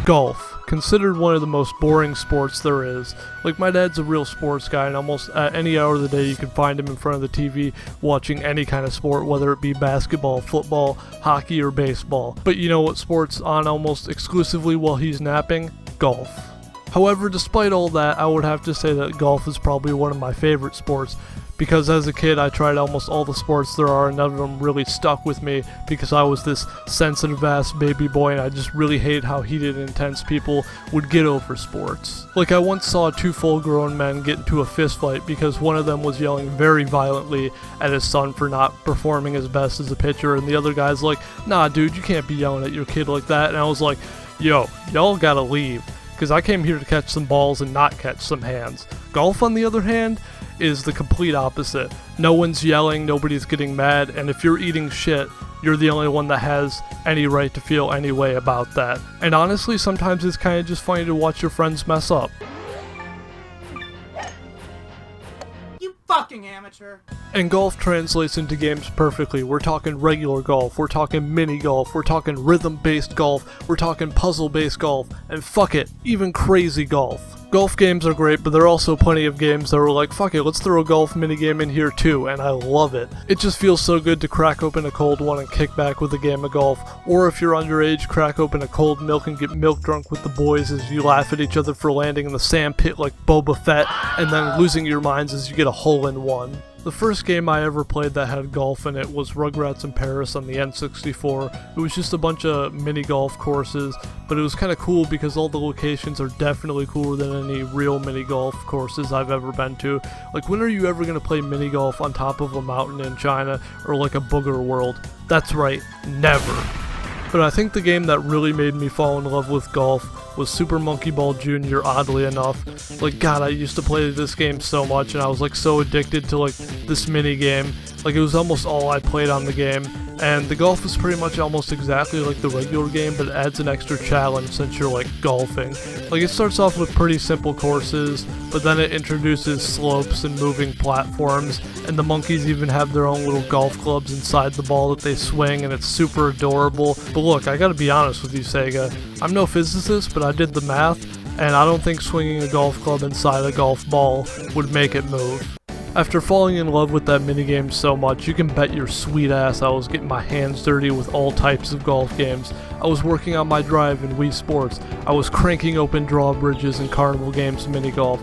Golf. Considered one of the most boring sports there is. Like, my dad's a real sports guy, and almost at any hour of the day you can find him in front of the TV watching any kind of sport, whether it be basketball, football, hockey, or baseball. But you know what sport's on almost exclusively while he's napping? Golf. However, despite all that, I would have to say that golf is probably one of my favorite sports, because as a kid I tried almost all the sports there are and none of them really stuck with me because I was this sensitive ass baby boy and I just really hated how heated and intense people would get over sports. Like, I once saw two full grown men get into a fist fight because one of them was yelling very violently at his son for not performing his best as a pitcher, and the other guy's like, nah dude, you can't be yelling at your kid like that. And I was like, yo, y'all gotta leave, because I came here to catch some balls and not catch some hands. Golf, on the other hand, is the complete opposite. No one's yelling, nobody's getting mad, and if you're eating shit, you're the only one that has any right to feel any way about that. And honestly, sometimes it's kind of just funny to watch your friends mess up. You fucking amateur. And golf translates into games perfectly. We're talking regular golf, we're talking mini golf, we're talking rhythm-based golf, we're talking puzzle-based golf, and fuck it, even crazy golf. Golf games are great, but there are also plenty of games that were like, fuck it, let's throw a golf minigame in here too, and I love it. It just feels so good to crack open a cold one and kick back with a game of golf, or if you're underage, crack open a cold milk and get milk drunk with the boys as you laugh at each other for landing in the sand pit like Boba Fett, and then losing your minds as you get a hole-in-one. The first game I ever played that had golf in it was Rugrats in Paris on the N64. It was just a bunch of mini golf courses, but it was kind of cool because all the locations are definitely cooler than any real mini golf courses I've ever been to. Like, when are you ever going to play mini golf on top of a mountain in China or like a booger world? That's right, never. But I think the game that really made me fall in love with golf was Super Monkey Ball Jr., oddly enough. Like, God, I used to play this game so much, and I was like so addicted to like this mini game. Like, it was almost all I played on the game, and the golf is pretty much almost exactly like the regular game, but it adds an extra challenge since you're like golfing. Like, it starts off with pretty simple courses, but then it introduces slopes and moving platforms, and the monkeys even have their own little golf clubs inside the ball that they swing, and it's super adorable. But look, I gotta be honest with you, Sega, I'm no physicist, but I did the math, and I don't think swinging a golf club inside a golf ball would make it move. After falling in love with that minigame so much, you can bet your sweet ass I was getting my hands dirty with all types of golf games. I was working on my drive in Wii Sports. I was cranking open drawbridges in Carnival Games mini golf.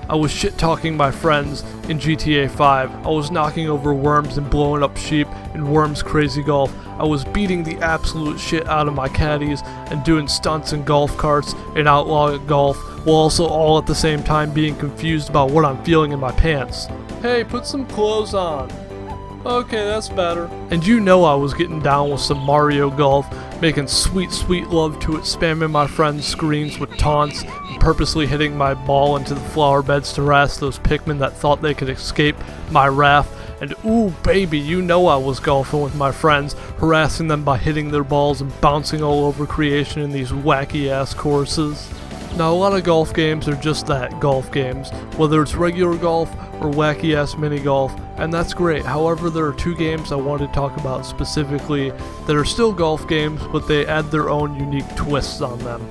I was shit-talking my friends in GTA 5. I was knocking over worms and blowing up sheep in Worms Crazy Golf. I was beating the absolute shit out of my caddies and doing stunts in golf carts in Outlaw Golf, while also all at the same time being confused about what I'm feeling in my pants. Hey, put some clothes on. Okay, that's better. And you know I was getting down with some Mario Golf, making sweet, sweet love to it, spamming my friends' screens with taunts, and purposely hitting my ball into the flower beds to harass those Pikmin that thought they could escape my wrath. And ooh baby, you know I was golfing with my friends, harassing them by hitting their balls and bouncing all over creation in these wacky ass courses. Now, a lot of golf games are just that, golf games, whether it's regular golf or wacky ass mini golf, and that's great. However, there are two games I want to talk about specifically that are still golf games, but they add their own unique twists on them.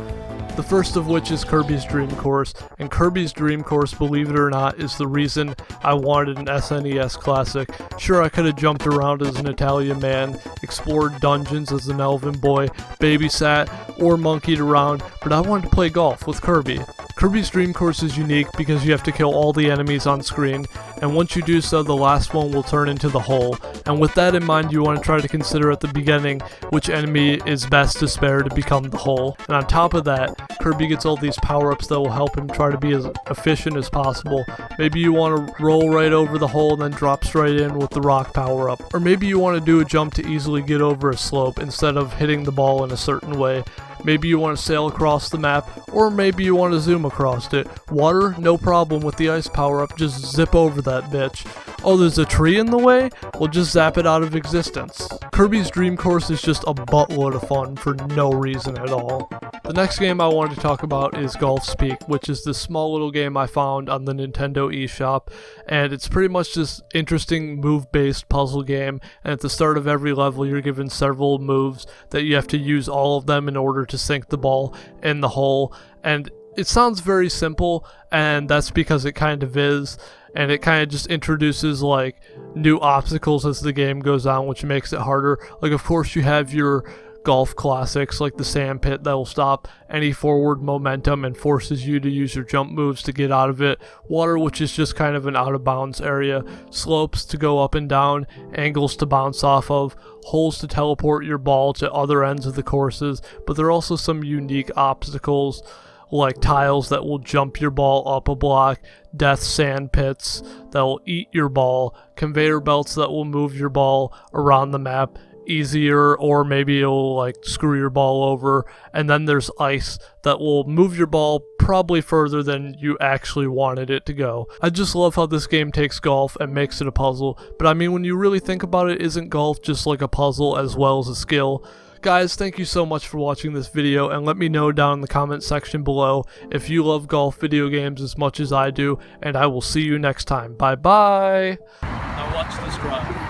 The first of which is Kirby's Dream Course, and Kirby's Dream Course, believe it or not, is the reason I wanted an SNES classic. Sure, I could have jumped around as an Italian man, explored dungeons as an elven boy, babysat, or monkeyed around, but I wanted to play golf with Kirby. Kirby's Dream Course is unique because you have to kill all the enemies on screen, and once you do so, the last one will turn into the hole. And with that in mind, you want to try to consider at the beginning which enemy is best to spare to become the hole. And on top of that, Kirby gets all these power-ups that will help him try to be as efficient as possible. Maybe you want to roll right over the hole and then drop straight in with the rock power-up. Or maybe you want to do a jump to easily get over a slope instead of hitting the ball in a certain way. Maybe you want to sail across the map, or maybe you want to zoom across it. Water, no problem with the ice power-up, just zip over that bitch. Oh, there's a tree in the way? Well, just zap it out of existence. Kirby's Dream Course is just a buttload of fun for no reason at all. The next game I wanted to talk about is Golf Speak, which is this small little game I found on the Nintendo eShop, and it's pretty much this interesting move-based puzzle game, and at the start of every level you're given several moves that you have to use all of them in order to sink the ball in the hole, and it sounds very simple, and that's because it kind of is, and it kind of just introduces like new obstacles as the game goes on, which makes it harder. Like, of course you have your golf classics like the sand pit that will stop any forward momentum and forces you to use your jump moves to get out of it, water, which is just kind of an out of bounds area, slopes to go up and down, angles to bounce off of, holes to teleport your ball to other ends of the courses, but there are also some unique obstacles like tiles that will jump your ball up a block, death sand pits that will eat your ball, conveyor belts that will move your ball around the map easier, or maybe it'll like screw your ball over, and then there's ice that will move your ball probably further than you actually wanted it to go. I just love how this game takes golf and makes it a puzzle, but I mean, when you really think about it, isn't golf just like a puzzle as well as a skill? Guys, thank you so much for watching this video, and let me know down in the comment section below if you love golf video games as much as I do, and I will see you next time. Bye bye! Now watch this drive.